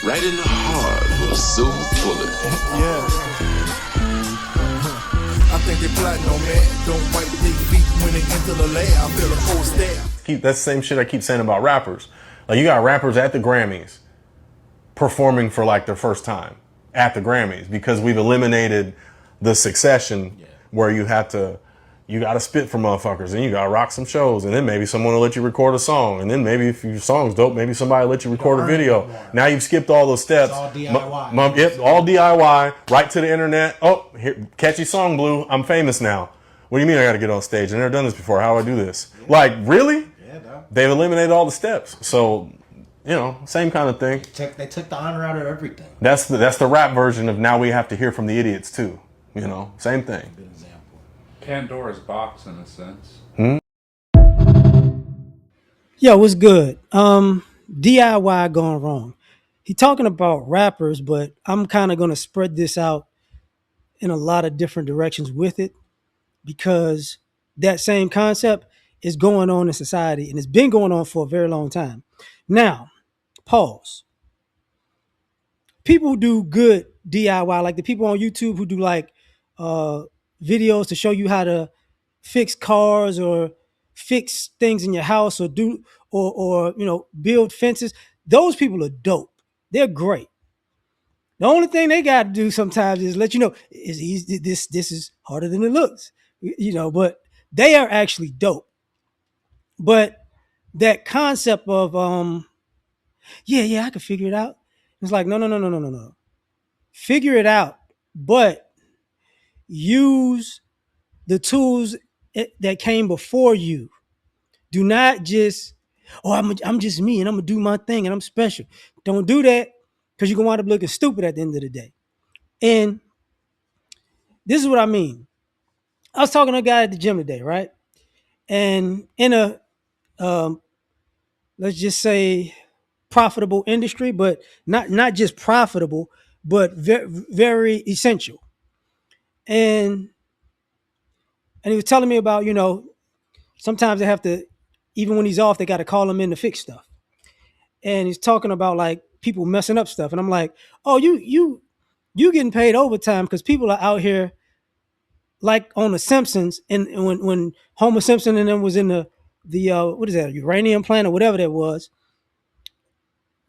Right in the heart of a silver bullet. Yeah. I think they plotting on man. Don't wipe their feet when they enter the lab. I feel a cold stare. That's the same shit I keep saying about rappers. Like you got rappers at the Grammys performing for like their first time at the Grammys because we've eliminated the succession where you got to spit for motherfuckers and you got to rock some shows and then maybe someone will let you record a song and then maybe if your song's dope, maybe somebody will let you record a video. Now you've skipped all those steps. It's all DIY. Yep, all DIY, right to the internet. Oh, here, catchy song, Blue. I'm famous now. What do you mean I got to get on stage? I've never done this before. How do I do this? Yeah. Like, really? Yeah, no. They've eliminated all the steps. So, same kind of thing. They took the honor out of everything. That's the rap version of now we have to hear from the idiots too. Same thing. Good example. Pandora's box in a sense. Yo, what's good? DIY going wrong. He talking about rappers, but I'm kind of going to spread this out in a lot of different directions with it because that same concept is going on in society and it's been going on for a very long time. Now, pause. People who do good DIY, like the people on YouTube who do like uh, videos to show you how to fix cars or fix things in your house or do or build fences. Those people are dope. They're great. The only thing they got to do sometimes is let you know is easy. This is harder than it looks. But they are actually dope. But that concept of yeah, I can figure it out. It's like no. Figure it out, but use the tools that came before you. Do not just, I'm just me and I'm gonna do my thing and I'm special. Don't do that because you're gonna wind up looking stupid at the end of the day. And this is what I mean. I was talking to a guy at the gym today, right? And in a um, let's just say profitable industry, but not just profitable, but very, very essential. And he was telling me about, sometimes they have to, even when he's off, they got to call him in to fix stuff. And he's talking about like people messing up stuff, and I'm like, oh, you getting paid overtime because people are out here like on the Simpsons, and when Homer Simpson and them was in the what is that, uranium plant or whatever that was,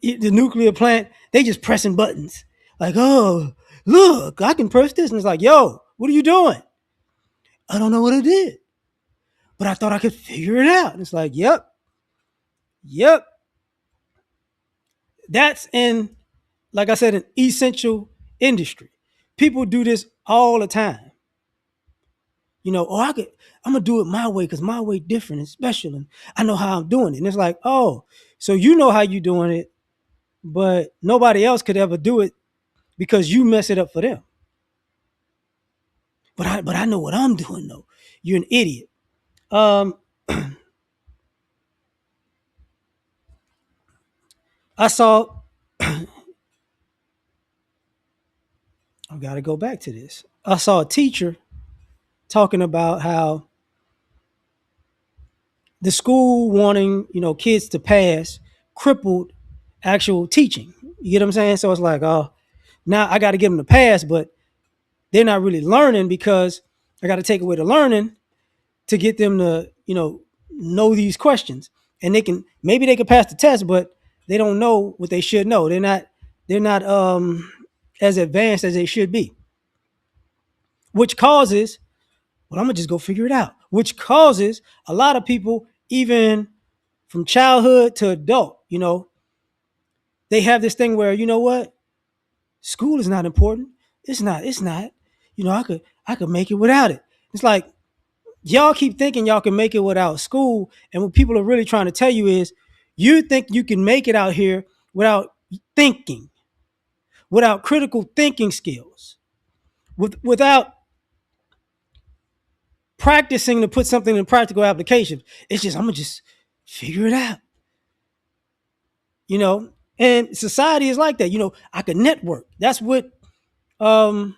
the nuclear plant, they just pressing buttons like, oh, look, I can press this, and it's like, yo, what are you doing? I don't know what I did, but I thought I could figure it out. And it's like, yep. That's in, like I said, an essential industry. People do this all the time. I'm gonna do it my way because my way different and special, and I know how I'm doing it. And it's like, oh, so you know how you doing it, but nobody else could ever do it because you mess it up for them. But I know what I'm doing though. You're an idiot. Um, I saw. I got to go back to this. I saw a teacher talking about how the school wanting, kids to pass crippled actual teaching. You get what I'm saying? So it's like, oh, now I got to get them to pass, but they're not really learning because I got to take away the learning to get them to, know these questions. And maybe they can pass the test, but they don't know what they should know. They're not as advanced as they should be, which causes, well, I'm gonna just go figure it out, which causes a lot of people, even from childhood to adult, they have this thing where, you know what, school is not important. It's not. I could make it without it. It's like y'all keep thinking y'all can make it without school, and what people are really trying to tell you is you think you can make it out here without thinking, without critical thinking skills, without practicing to put something in practical application. It's just, I'm gonna just figure it out. And society is like that. I could network. That's what you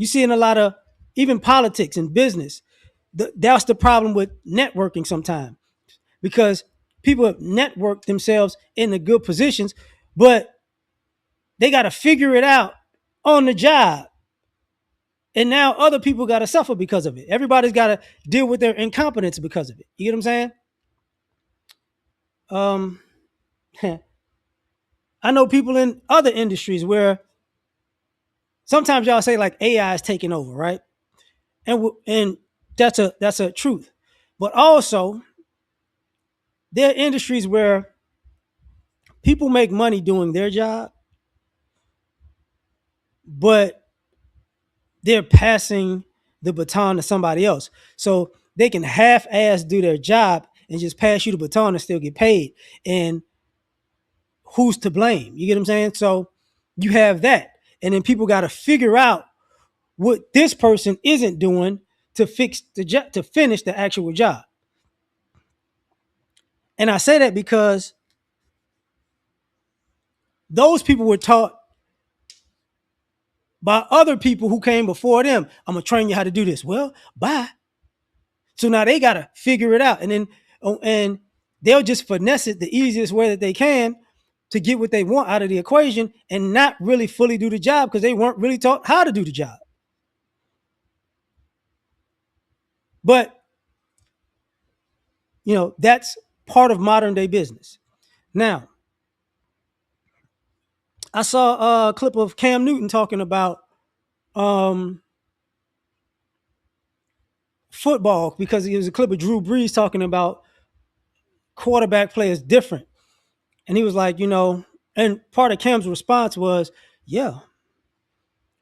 see in a lot of, even politics and business. That's the problem with networking sometimes, because people have networked themselves into good positions, but they got to figure it out on the job. And now other people got to suffer because of it. Everybody's got to deal with their incompetence because of it. You get what I'm saying? Um, I know people in other industries where sometimes y'all say like AI is taking over, right? And that's a truth. But also, there are industries where people make money doing their job, but they're passing the baton to somebody else. So they can half-ass do their job and just pass you the baton and still get paid. And who's to blame? You get what I'm saying? So you have that. And then people got to figure out what this person isn't doing to fix the job, to finish the actual job. And I say that because those people were taught by other people who came before them. I'm gonna train you how to do this. Well, bye. So now they gotta figure it out, and then and they'll just finesse it the easiest way that they can to get what they want out of the equation, and not really fully do the job because they weren't really taught how to do the job. But that's part of modern day business. Now, I saw a clip of Cam Newton talking about um, football because it was a clip of Drew Brees talking about quarterback play is different. And he was like, and part of Cam's response was, yeah,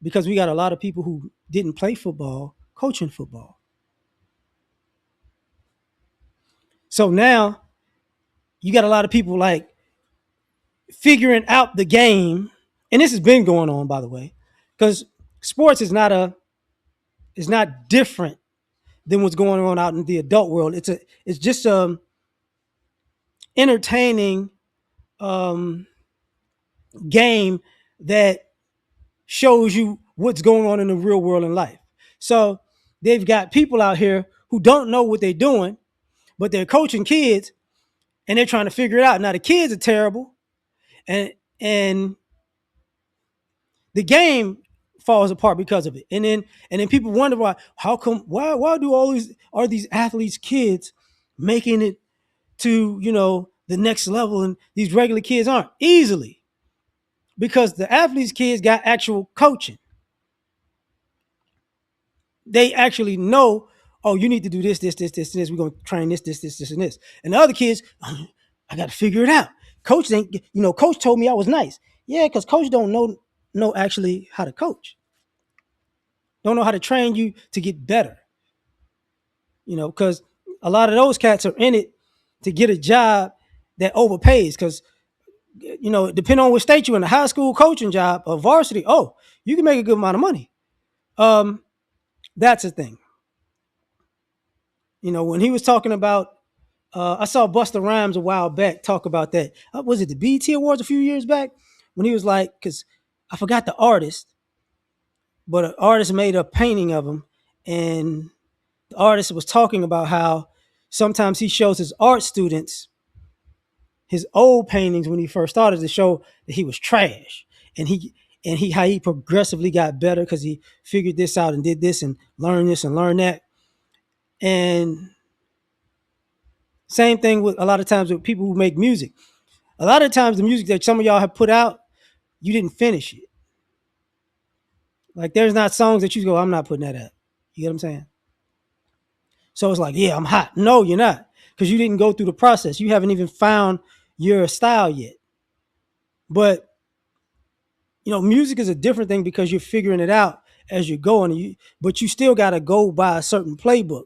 because we got a lot of people who didn't play football coaching football. So now you got a lot of people like figuring out the game. And this has been going on, by the way, because sports is not different than what's going on out in the adult world. It's just entertaining game that shows you what's going on in the real world in life. So they've got people out here who don't know what they're doing, but they're coaching kids and they're trying to figure it out. Now the kids are terrible, and the game falls apart because of it. And then people wonder why do all these athletes kids making it to the next level and these regular kids aren't? Easily, because the athletes kids got actual coaching. They actually know, oh, you need to do this, this. We're gonna train this, and this. And the other kids, I got to figure it out. Coach ain't, coach told me I was nice. Yeah, because coach don't know actually how to coach. Don't know how to train you to get better. Because a lot of those cats are in it to get a job that overpays. Because depending on what state you're in, a high school coaching job or varsity, oh, you can make a good amount of money. That's a thing. When he was talking about, I saw Busta Rhymes a while back talk about that. Was it the BET Awards a few years back? When he was like, because I forgot the artist, but an artist made a painting of him, and the artist was talking about how sometimes he shows his art students his old paintings when he first started to show that he was trash, and he how he progressively got better because he figured this out and did this and learned this and learned that. And same thing with a lot of times with people who make music. A lot of times the music that some of y'all have put out, you didn't finish it. Like there's not songs that you go, I'm not putting that out. You get what I'm saying? So it's like, yeah, I'm hot. No, you're not, because you didn't go through the process. You haven't even found your style yet. But music is a different thing because you're figuring it out as you're going. But you still got to go by a certain playbook.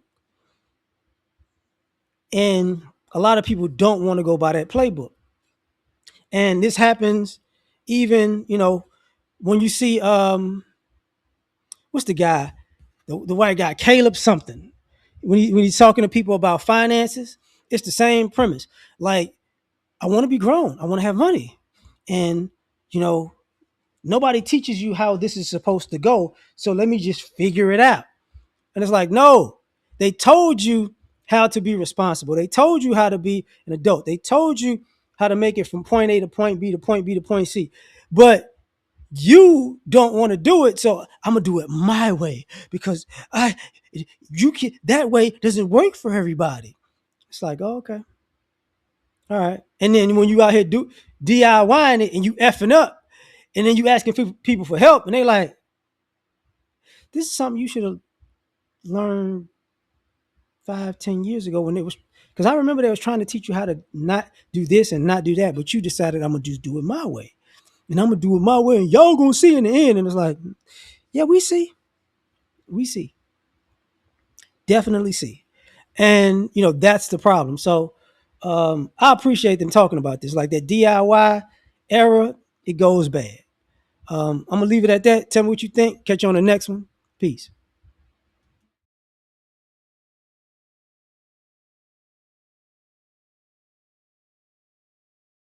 And a lot of people don't want to go by that playbook. And this happens even, when you see what's the guy, the white guy, Caleb something. When he's talking to people about finances, it's the same premise. Like, I want to be grown. I want to have money. And, nobody teaches you how this is supposed to go. So let me just figure it out. And it's like, no, they told you how to be responsible. They told you how to be an adult. They told you how to make it from point A to point B to point B to point C. But you don't want to do it, so I'm gonna do it my way because you can that way doesn't work for everybody. It's like, oh, okay, all right. And then when you out here do DIYing it and you effing up, and then you asking people for help, and they like, this is something you should have learned 5, 10 years ago when it was. Because I remember they was trying to teach you how to not do this and not do that, but you decided I'm gonna just do it my way, and I'm gonna do it my way, and y'all gonna see in the end. And it's like, yeah, we see, definitely see, and that's the problem. So I appreciate them talking about this, like that DIY era. It goes bad. I'm gonna leave it at that. Tell me what you think. Catch you on the next one. Peace.